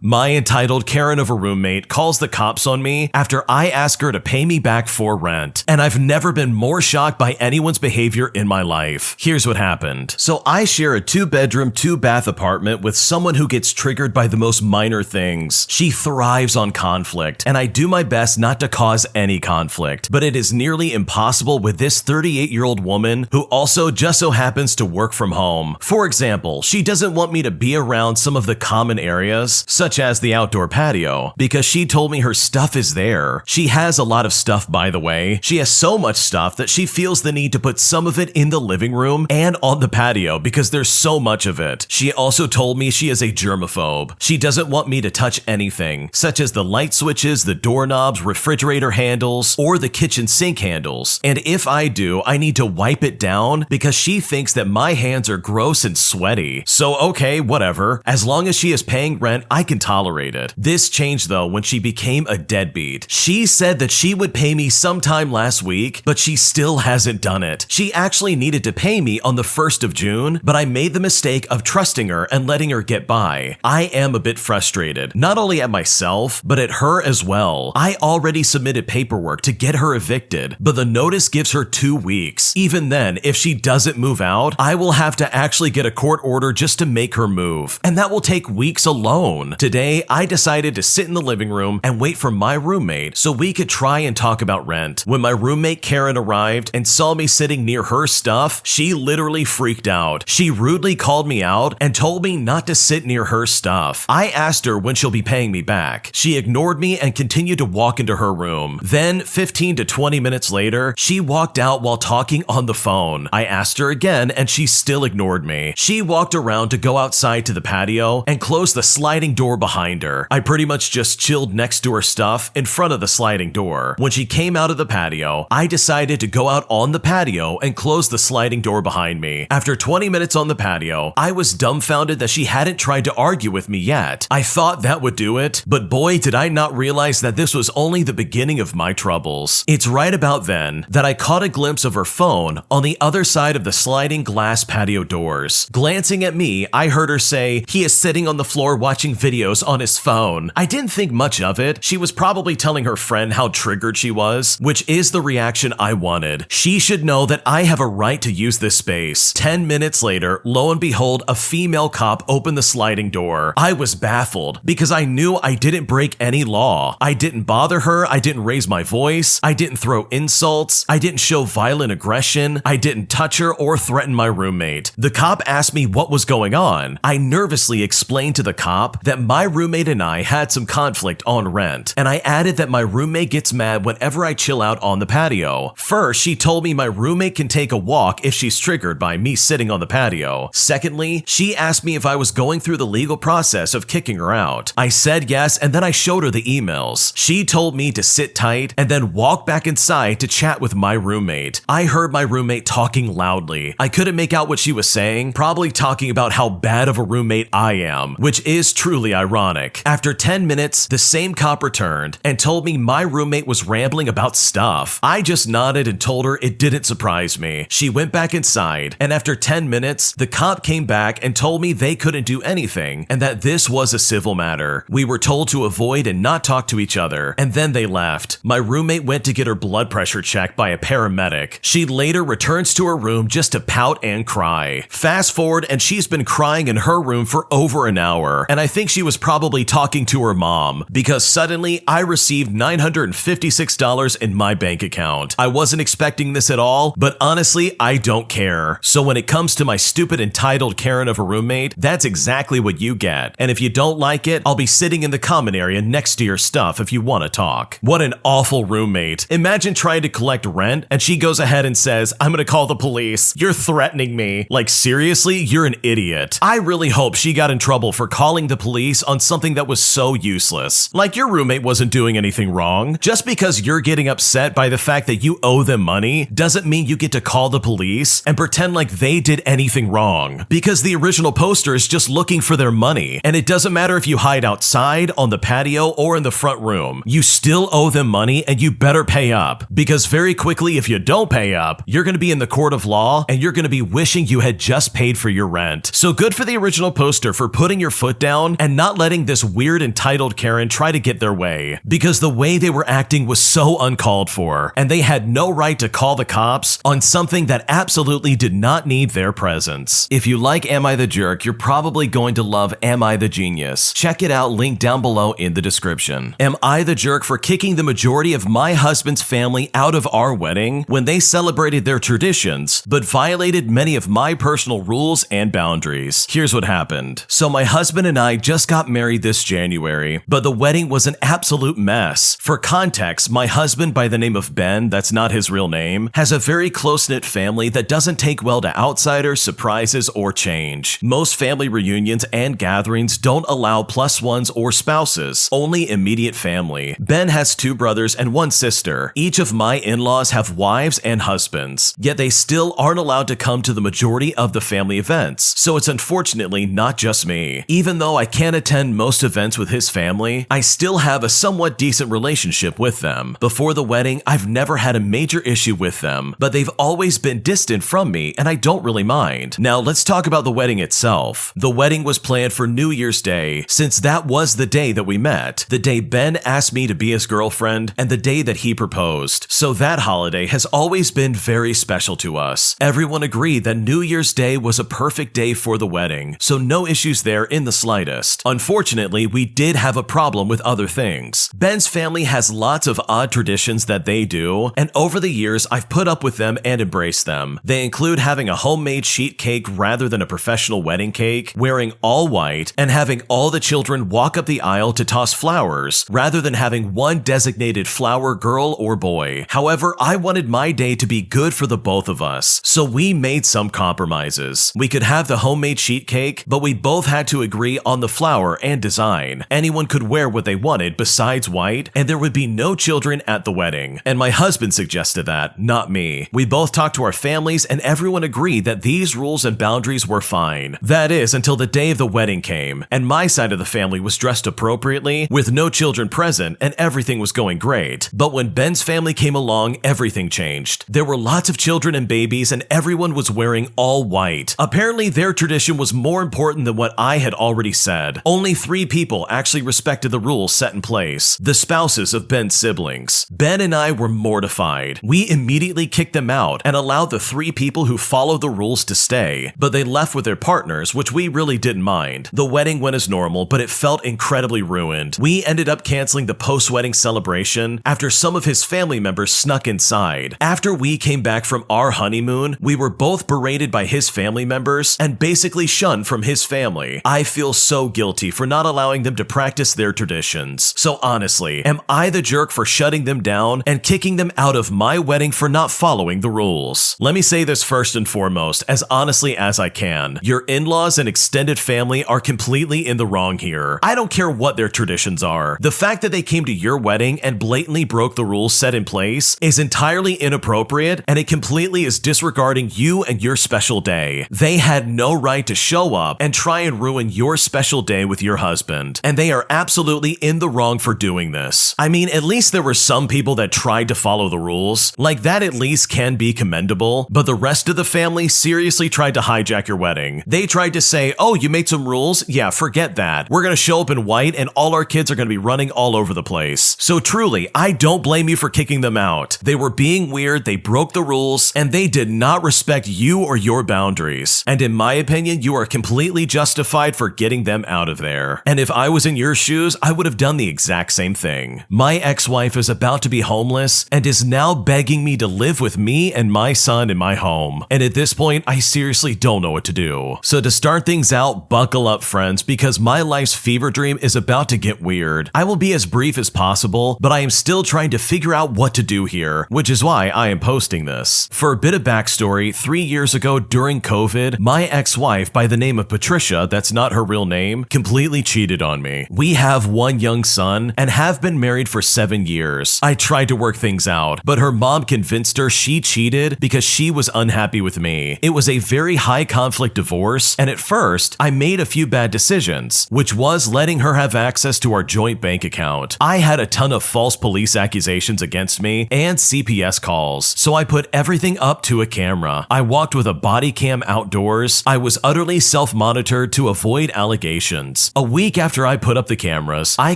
My entitled Karen of a roommate calls the cops on me after I ask her to pay me back for rent, and I've never been more shocked by anyone's behavior in my life. Here's what happened. So I share a 2-bedroom, 2-bath apartment with someone who gets triggered by the most minor things. She thrives on conflict, and I do my best not to cause any conflict, but it is nearly impossible with this 38-year-old woman who also just so happens to work from home. For example, she doesn't want me to be around some of the common areas, such as the outdoor patio, because she told me her stuff is there. She has a lot of stuff, by the way. She has so much stuff that she feels the need to put some of it in the living room and on the patio because there's so much of it. She also told me she is a germaphobe. She doesn't want me to touch anything, such as the light switches, the doorknobs, refrigerator handles, or the kitchen sink handles. And if I do, I need to wipe it down because she thinks that my hands are gross and sweaty. So okay, whatever. As long as she is paying rent, I can tolerate it. This changed though when she became a deadbeat. She said that she would pay me sometime last week, but she still hasn't done it. She actually needed to pay me on the 1st of June, but I made the mistake of trusting her and letting her get by. I am a bit frustrated, not only at myself, but at her as well. I already submitted paperwork to get her evicted, but the notice gives her 2 weeks. Even then, if she doesn't move out, I will have to actually get a court order just to make her move, and that will take weeks alone. Today, I decided to sit in the living room and wait for my roommate so we could try and talk about rent. When my roommate Karen arrived and saw me sitting near her stuff, she literally freaked out. She rudely called me out and told me not to sit near her stuff. I asked her when she'll be paying me back. She ignored me and continued to walk into her room. Then, 15 to 20 minutes later, she walked out while talking on the phone. I asked her again and she still ignored me. She walked around to go outside to the patio and closed the sliding door behind her. I pretty much just chilled next to her stuff in front of the sliding door. When she came out of the patio, I decided to go out on the patio and close the sliding door behind me. After 20 minutes on the patio, I was dumbfounded that she hadn't tried to argue with me yet. I thought that would do it, but boy did I not realize that this was only the beginning of my troubles. It's right about then that I caught a glimpse of her phone on the other side of the sliding glass patio doors. Glancing at me, I heard her say, "He is sitting on the floor watching videos on his phone." I didn't think much of it. She was probably telling her friend how triggered she was, which is the reaction I wanted. She should know that I have a right to use this space. 10 minutes later, lo and behold, a female cop opened the sliding door. I was baffled because I knew I didn't break any law. I didn't bother her, I didn't raise my voice, I didn't throw insults, I didn't show violent aggression, I didn't touch her or threaten my roommate. The cop asked me what was going on. I nervously explained to the cop that my roommate and I had some conflict on rent, and I added that my roommate gets mad whenever I chill out on the patio. First, she told me my roommate can take a walk if she's triggered by me sitting on the patio. Secondly, she asked me if I was going through the legal process of kicking her out. I said yes, and then I showed her the emails. She told me to sit tight and then walk back inside to chat with my roommate. I heard my roommate talking loudly. I couldn't make out what she was saying, probably talking about how bad of a roommate I am, which is truly ironic. After 10 minutes, the same cop returned and told me my roommate was rambling about stuff. I just nodded and told her it didn't surprise me. She went back inside, and after 10 minutes, the cop came back and told me they couldn't do anything and that this was a civil matter. We were told to avoid and not talk to each other, and then they left. My roommate went to get her blood pressure checked by a paramedic. She later returns to her room just to pout and cry. Fast forward, and she's been crying in her room for over an hour, and I think she was probably talking to her mom because suddenly I received $956 in my bank account. I wasn't expecting this at all, but honestly, I don't care. So when it comes to my stupid entitled Karen of a roommate, that's exactly what you get. And if you don't like it, I'll be sitting in the common area next to your stuff if you want to talk. What an awful roommate. Imagine trying to collect rent and she goes ahead and says, "I'm gonna call the police. You're threatening me." Like seriously, you're an idiot. I really hope she got in trouble for calling the police on something that was so useless. Like your roommate wasn't doing anything wrong. Just because you're getting upset by the fact that you owe them money doesn't mean you get to call the police and pretend like they did anything wrong. Because the original poster is just looking for their money, and it doesn't matter if you hide outside, on the patio, or in the front room. You still owe them money and you better pay up. Because very quickly, if you don't pay up, you're going to be in the court of law and you're going to be wishing you had just paid for your rent. So good for the original poster for putting your foot down and not not letting this weird entitled Karen try to get their way, because the way they were acting was so uncalled for, and they had no right to call the cops on something that absolutely did not need their presence. If you like Am I the Jerk, you're probably going to love Am I the Genius. Check it out, link down below in the description. Am I the jerk for kicking the majority of my husband's family out of our wedding when they celebrated their traditions, but violated many of my personal rules and boundaries? Here's what happened. So my husband and I just got married this January, but the wedding was an absolute mess. For context, my husband by the name of Ben, that's not his real name, has a very close-knit family that doesn't take well to outsiders, surprises, or change. Most family reunions and gatherings don't allow plus ones or spouses, only immediate family. Ben has 2 brothers and 1 sister. Each of my in-laws have wives and husbands, yet they still aren't allowed to come to the majority of the family events, so it's unfortunately not just me. Even though I can't attend most events with his family, I still have a somewhat decent relationship with them. Before the wedding, I've never had a major issue with them, but they've always been distant from me, and I don't really mind. Now let's talk about the wedding itself. The wedding was planned for New Year's Day, since that was the day that we met, the day Ben asked me to be his girlfriend, and the day that he proposed. So that holiday has always been very special to us. Everyone agreed that New Year's Day was a perfect day for the wedding, so no issues there in the slightest. Unfortunately, we did have a problem with other things. Ben's family has lots of odd traditions that they do, and over the years I've put up with them and embraced them. They include having a homemade sheet cake rather than a professional wedding cake, wearing all white, and having all the children walk up the aisle to toss flowers rather than having one designated flower girl or boy. However, I wanted my day to be good for the both of us, so we made some compromises. We could have the homemade sheet cake, but we both had to agree on the flower and design. Anyone could wear what they wanted besides white, and there would be no children at the wedding. And my husband suggested that, not me. We both talked to our families, and everyone agreed that these rules and boundaries were fine. That is, until the day of the wedding came, and my side of the family was dressed appropriately, with no children present, and everything was going great. But when Ben's family came along, everything changed. There were lots of children and babies, and everyone was wearing all white. Apparently, their tradition was more important than what I had already said. Only 3 people actually respected the rules set in place: the spouses of Ben's siblings. Ben and I were mortified. We immediately kicked them out and allowed the 3 people who followed the rules to stay, but they left with their partners, which we really didn't mind. The wedding went as normal, but it felt incredibly ruined. We ended up canceling the post-wedding celebration after some of his family members snuck inside. After we came back from our honeymoon, we were both berated by his family members and basically shunned from his family. I feel so guilty for not allowing them to practice their traditions. So honestly, am I the jerk for shutting them down and kicking them out of my wedding for not following the rules? Let me say this first and foremost, as honestly as I can. Your in-laws and extended family are completely in the wrong here. I don't care what their traditions are. The fact that they came to your wedding and blatantly broke the rules set in place is entirely inappropriate, and it completely is disregarding you and your special day. They had no right to show up and try and ruin your special day with your husband, and they are absolutely in the wrong for doing this. I mean, at least there were some people that tried to follow the rules. Like, that at least can be commendable, but the rest of the family seriously tried to hijack your wedding. They tried to say, oh, you made some rules? Yeah, forget that. We're gonna show up in white and all our kids are gonna be running all over the place. So truly, I don't blame you for kicking them out. They were being weird, they broke the rules, and they did not respect you or your boundaries. And in my opinion, you are completely justified for getting them out of there. And if I was in your shoes, I would have done the exact same thing. My ex-wife is about to be homeless and is now begging me to live with me and my son in my home. And at this point, I seriously don't know what to do. So to start things out, buckle up, friends, because my life's fever dream is about to get weird. I will be as brief as possible, but I am still trying to figure out what to do here, which is why I am posting this. For a bit of backstory, 3 years ago during COVID, my ex-wife by the name of Patricia, that's not her real name, completely cheated on me. We have 1 young son and have been married for 7 years. I tried to work things out, but her mom convinced her she cheated because she was unhappy with me. It was a very high conflict divorce, and at first, I made a few bad decisions, which was letting her have access to our joint bank account. I had a ton of false police accusations against me and CPS calls, so I put everything up to a camera. I walked with a body cam outdoors. I was utterly self-monitored to avoid allegations. happens. A week after I put up the cameras, I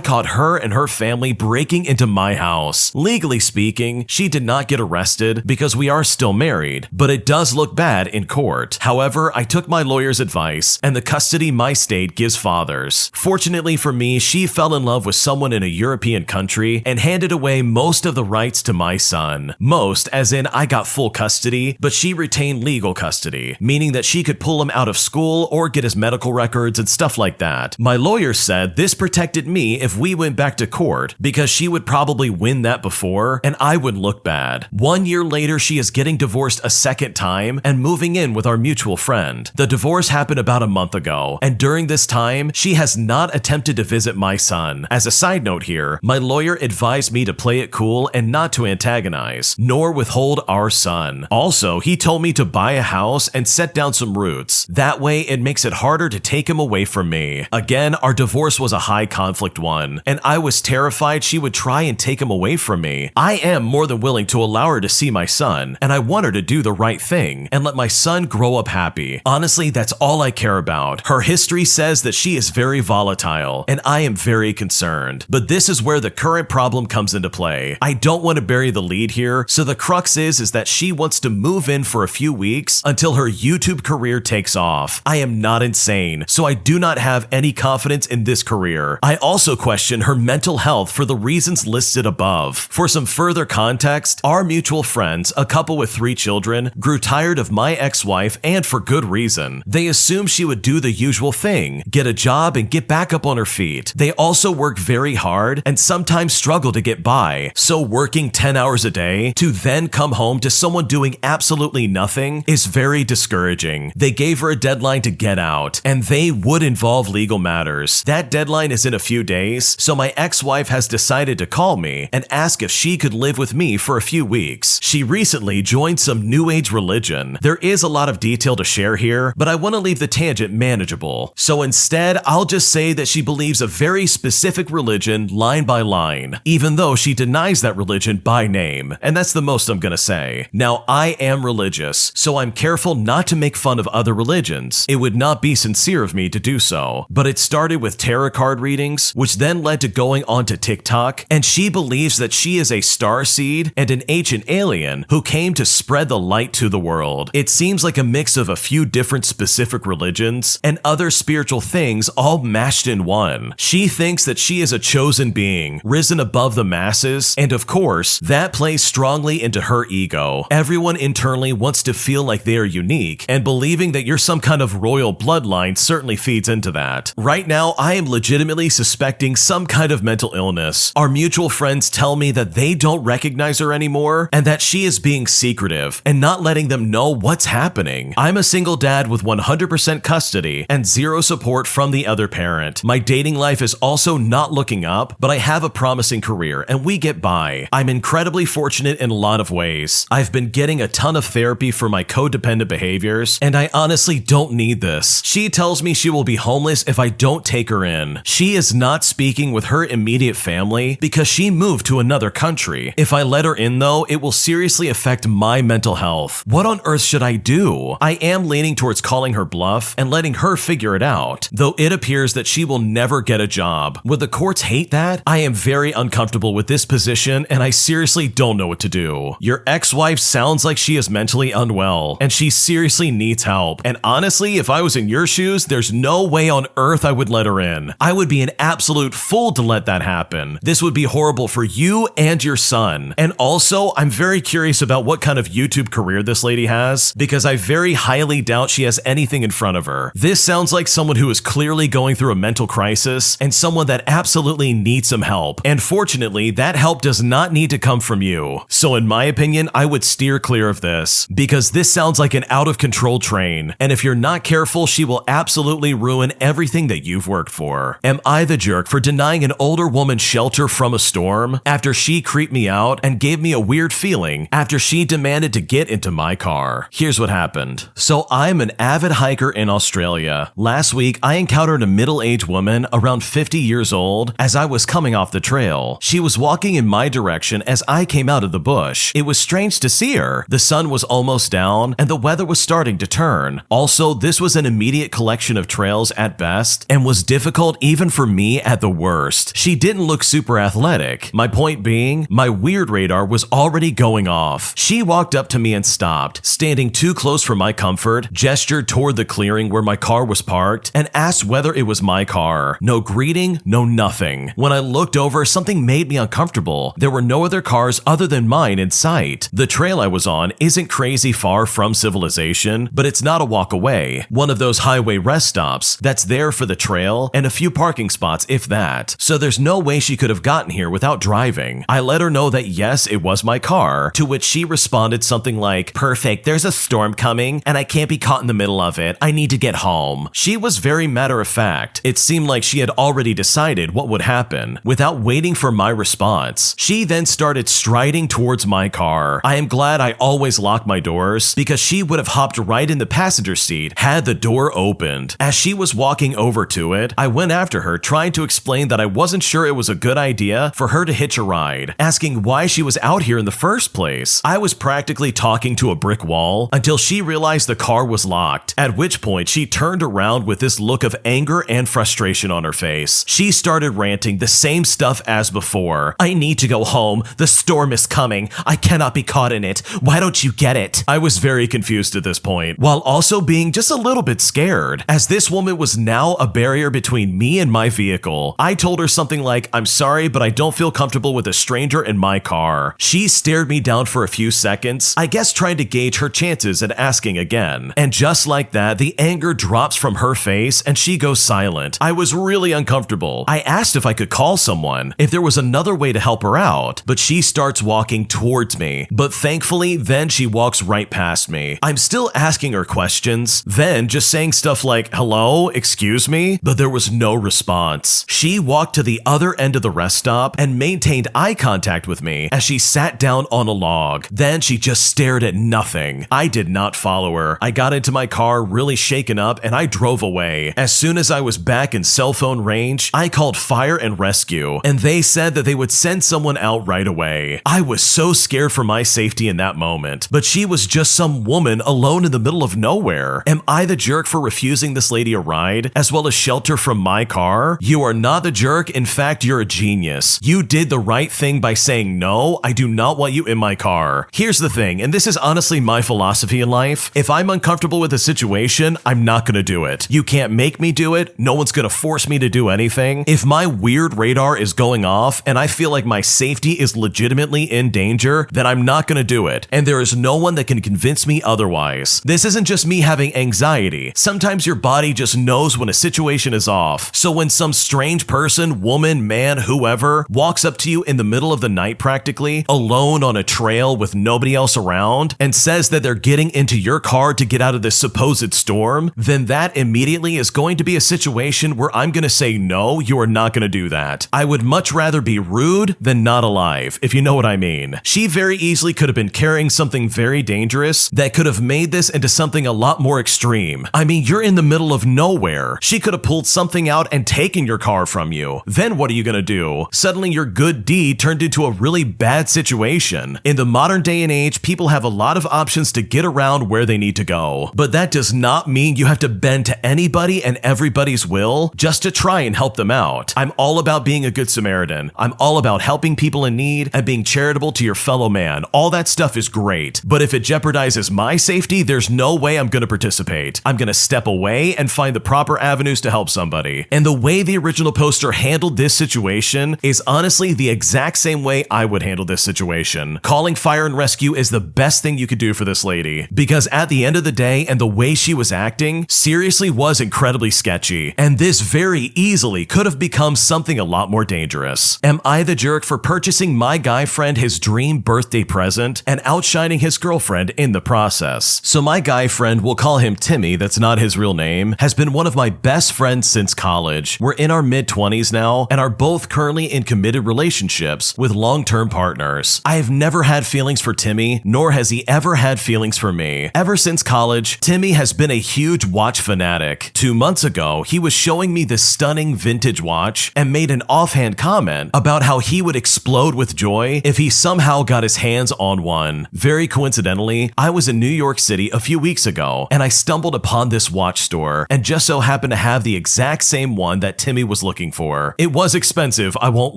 caught her and her family breaking into my house. Legally speaking, she did not get arrested because we are still married, but it does look bad in court. However, I took my lawyer's advice and the custody my state gives fathers. Fortunately for me, she fell in love with someone in a European country and handed away most of the rights to my son. Most, as in I got full custody, but she retained legal custody, meaning that she could pull him out of school or get his medical records and stuff like that. My lawyer said this protected me if we went back to court because she would probably win that before and I would look bad. 1 year later, she is getting divorced a second time and moving in with our mutual friend. The divorce happened about a month ago, and during this time, she has not attempted to visit my son. As a side note here, my lawyer advised me to play it cool and not to antagonize, nor withhold our son. Also, he told me to buy a house and set down some roots. That way, it makes it harder to take him away from me. Again, our divorce was a high conflict one, and I was terrified she would try and take him away from me. I am more than willing to allow her to see my son, and I want her to do the right thing and let my son grow up happy. Honestly, that's all I care about. Her history says that she is very volatile, and I am very concerned. But this is where the current problem comes into play. I don't want to bury the lead here, so the crux is that she wants to move in for a few weeks until her YouTube career takes off. I am not insane, so I do not have any confidence in this career. I also question her mental health for the reasons listed above. For some further context, our mutual friends, a couple with 3 children, grew tired of my ex-wife, and for good reason. They assumed she would do the usual thing, get a job and get back up on her feet. They also work very hard and sometimes struggle to get by, so working 10 hours a day to then come home to someone doing absolutely nothing is very discouraging. They gave her a deadline to get out, and they would involve legal matters. That deadline is in a few days, so my ex-wife has decided to call me and ask if she could live with me for a few weeks. She recently joined some new age religion. There is a lot of detail to share here, but I want to leave the tangent manageable. So instead, I'll just say that she believes a very specific religion line by line, even though she denies that religion by name, and that's the most I'm gonna say. Now, I am religious, so I'm careful not to make fun of other religions. It would not be sincere of me to do so, but it started with tarot card readings, which then led to going onto TikTok, and she believes that she is a starseed and an ancient alien who came to spread the light to the world. It seems like a mix of a few different specific religions and other spiritual things all mashed in one. She thinks that she is a chosen being, risen above the masses, and of course, that plays strongly into her ego. Everyone internally wants to feel like they are unique, and believing that you're some kind of royal bloodline certainly feeds into that. Right now, I am legitimately suspecting some kind of mental illness. Our mutual friends tell me that they don't recognize her anymore, and that she is being secretive and not letting them know what's happening. I'm a single dad with 100% custody and 0 support from the other parent. My dating life is also not looking up, but I have a promising career and we get by. I'm incredibly fortunate in a lot of ways. I've been getting a ton of therapy for my codependent behaviors, and I honestly don't need this. She tells me she will be homeless if I don't take her in. She is not speaking with her immediate family because she moved to another country. If I let her in though, it will seriously affect my mental health. What on earth should I do? I am leaning towards calling her bluff and letting her figure it out, though it appears that she will never get a job. Would the courts hate that? I am very uncomfortable with this position and I seriously don't know what to do. Your ex-wife sounds like she is mentally unwell and she seriously needs help. And honestly, if I was in your shoes, there's no way on earth I would let her in. I would be an absolute fool to let that happen. This would be horrible for you and your son. And also, I'm very curious about what kind of YouTube career this lady has, because I very highly doubt she has anything in front of her. This sounds like someone who is clearly going through a mental crisis and someone that absolutely needs some help. And fortunately, that help does not need to come from you. So in my opinion, I would steer clear of this, because this sounds like an out of control train. And if you're not careful, she will absolutely ruin everything that you've worked for. Am I the jerk for denying an older woman shelter from a storm after she creeped me out and gave me a weird feeling after she demanded to get into my car? Here's what happened. So I'm an avid hiker in Australia. Last week, I encountered a middle-aged woman around 50 years old as I was coming off the trail. She was walking in my direction as I came out of the bush. It was strange to see her. The sun was almost down and the weather was starting to turn. Also, this was an immediate collection of trails at best, fast and was difficult even for me at the worst. She didn't look super athletic. My point being, my weird radar was already going off. She walked up to me and stopped, standing too close for my comfort, gestured toward the clearing where my car was parked, and asked whether it was my car. No greeting, no nothing. When I looked over, something made me uncomfortable. There were no other cars other than mine in sight. The trail I was on isn't crazy far from civilization, but it's not a walk away. One of those highway rest stops that's there for the trail and a few parking spots if that. So there's no way she could have gotten here without driving. I let her know that yes, it was my car, to which she responded something like, "Perfect, there's a storm coming and I can't be caught in the middle of it. I need to get home." She was very matter of fact. It seemed like she had already decided what would happen. Without waiting for my response, she then started striding towards my car. I am glad I always lock my doors because she would have hopped right in the passenger seat had the door opened. As she was walking over to it, I went after her trying to explain that I wasn't sure it was a good idea for her to hitch a ride, asking why she was out here in the first place. I was practically talking to a brick wall until she realized the car was locked, at which point she turned around with this look of anger and frustration on her face. She started ranting the same stuff as before. "I need to go home. The storm is coming. I cannot be caught in it. Why don't you get it?" I was very confused at this point, while also being just a little bit scared, as this woman was now a barrier between me and my vehicle. I told her something like, "I'm sorry, but I don't feel comfortable with a stranger in my car." She stared me down for a few seconds, I guess trying to gauge her chances at asking again. And just like that, the anger drops from her face and she goes silent. I was really uncomfortable. I asked if I could call someone, if there was another way to help her out, but she starts walking towards me. But thankfully, then she walks right past me. I'm still asking her questions, then just saying stuff like, "Hello, excuse me?" But there was no response. She walked to the other end of the rest stop and maintained eye contact with me as she sat down on a log. Then she just stared at nothing. I did not follow her. I got into my car really shaken up and I drove away. As soon as I was back in cell phone range, I called fire and rescue, and they said that they would send someone out right away. I was so scared for my safety in that moment, but she was just some woman alone in the middle of nowhere. Am I the jerk for refusing this lady a ride, as well as shelter from my car? You are not the jerk. In fact, you're a genius. You did the right thing by saying, "No, I do not want you in my car." Here's the thing, and this is honestly my philosophy in life. If I'm uncomfortable with a situation, I'm not gonna do it. You can't make me do it. No one's gonna force me to do anything. If my weird radar is going off and I feel like my safety is legitimately in danger, then I'm not gonna do it. And there is no one that can convince me otherwise. This isn't just me having anxiety. Sometimes your body just knows when a situation is off. So when some strange person, woman, man, whoever, walks up to you in the middle of the night practically, alone on a trail with nobody else around, and says that they're getting into your car to get out of this supposed storm, then that immediately is going to be a situation where I'm gonna say, "No, you are not gonna do that." I would much rather be rude than not alive, if you know what I mean. She very easily could have been carrying something very dangerous that could have made this into something a lot more extreme. I mean, you're in the middle of nowhere. She could have pulled something out and taken your car from you. Then what are you gonna do? Suddenly your good deed turned into a really bad situation. In the modern day and age, people have a lot of options to get around where they need to go. But that does not mean you have to bend to anybody and everybody's will just to try and help them out. I'm all about being a good Samaritan. I'm all about helping people in need and being charitable to your fellow man. All that stuff is great. But if it jeopardizes my safety, there's no way I'm gonna participate. I'm gonna step away and find the proper avenues to help somebody. And the way the original poster handled this situation is honestly the exact same way I would handle this situation. Calling fire and rescue is the best thing you could do for this lady, because at the end of the day, and the way she was acting seriously was incredibly sketchy, and this very easily could have become something a lot more dangerous. Am I the jerk for purchasing my guy friend his dream birthday present and outshining his girlfriend in the process? So my guy friend, we'll call him Timmy, that's not his real name, has been one of my best friends since college. We're in our mid-20s now and are both currently in committed relationships with long-term partners. I have never had feelings for Timmy, nor has he ever had feelings for me. Ever since college, Timmy has been a huge watch fanatic. 2 months ago, he was showing me this stunning vintage watch and made an offhand comment about how he would explode with joy if he somehow got his hands on one. Very coincidentally, I was in New York City a few weeks ago and I stumbled upon this watch store and just so happened to have the exact same one that Timmy was looking for. It was expensive, I won't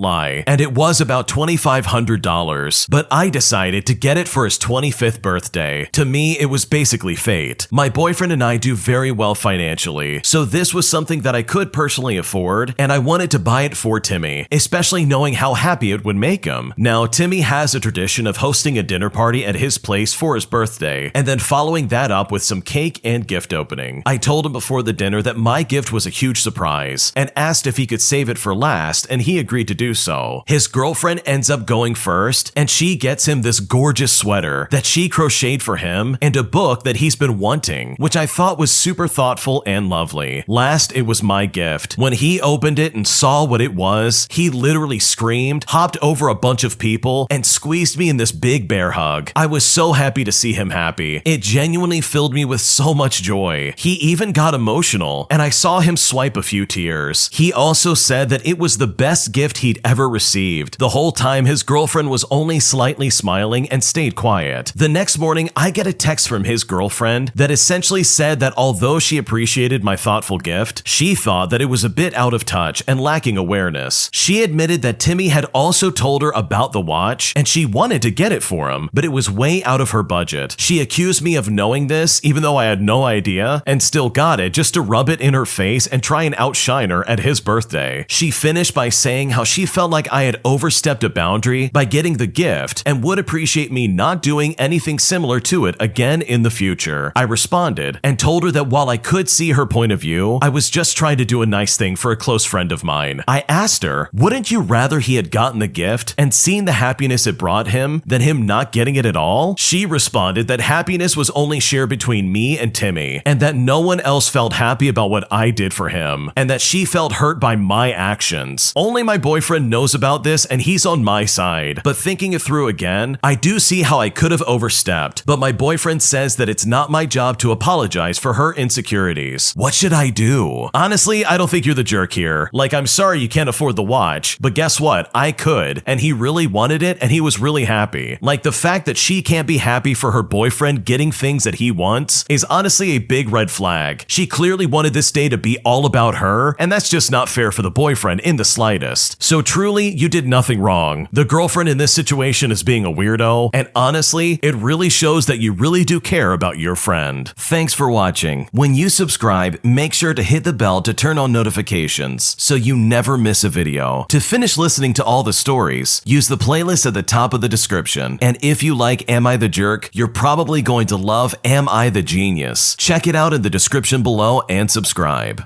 lie, and it was about $2,500, but I decided to get it for his 25th birthday. To me, it was basically fate. My boyfriend and I do very well financially, so this was something that I could personally afford, and I wanted to buy it for Timmy, especially knowing how happy it would make him. Now, Timmy has a tradition of hosting a dinner party at his place for his birthday, and then following that up with some cake and gift opening. I told him before the dinner that my gift was a huge surprise, and asked if he could save it for last, and he agreed to do so. His girlfriend ends up going first, and she gets him this gorgeous sweater that she crocheted for him, and a book that he's been wanting, which I thought was super thoughtful and lovely. Last, it was my gift. When he opened it and saw what it was, he literally screamed, hopped over a bunch of people, and squeezed me in this big bear hug. I was so happy to see him happy. It genuinely filled me with so much joy. He even got emotional, and I saw him swipe a few tears. He also said that it was the best gift he'd ever received. The whole time, his girlfriend was only slightly smiling and stayed quiet. The next morning, I get a text from his girlfriend that essentially said that although she appreciated my thoughtful gift, she thought that it was a bit out of touch and lacking awareness. She admitted that Timmy had also told her about the watch, and she wanted to get it for him, but it was way out of her budget. She accused me of knowing this, even though I had no idea, and still got it just to rub it in her face and try and outshine her at his birthday. She finished by saying how she felt like I had overstepped a boundary by getting the gift and would appreciate me not doing anything similar to it again in the future. I responded and told her that while I could see her point of view, I was just trying to do a nice thing for a close friend of mine. I asked her, wouldn't you rather he had gotten the gift and seen the happiness it brought him than him not getting it at all? She responded that happiness was only shared between me and Timmy, and that no one else felt happy about what I did for him, and that she felt hurt by my actions. Only my boyfriend knows about this, and he's on my side. But thinking it through again, I do see how I could have overstepped, but my boyfriend says that it's not my job to apologize for her insecurities. What should I do? Honestly, I don't think you're the jerk here. Like, I'm sorry you can't afford the watch, but guess what? I could, and he really wanted it, and he was really happy. Like, the fact that she can't be happy for her boyfriend getting things that he wants is honestly a big red flag. She clearly wanted this day to be all about her, and that's just not fair for the boyfriend in the slightest. So truly, you did nothing wrong. The girlfriend in this situation is being a weirdo, and honestly, it really shows that you really do care about your friend. Thanks for watching. When you subscribe, make sure to hit the bell to turn on notifications so you never miss a video. To finish listening to all the stories, use the playlist at the top of the description. And if you like Am I the Jerk, you're probably going to love Am I the Genius. Check it out in the description below and subscribe.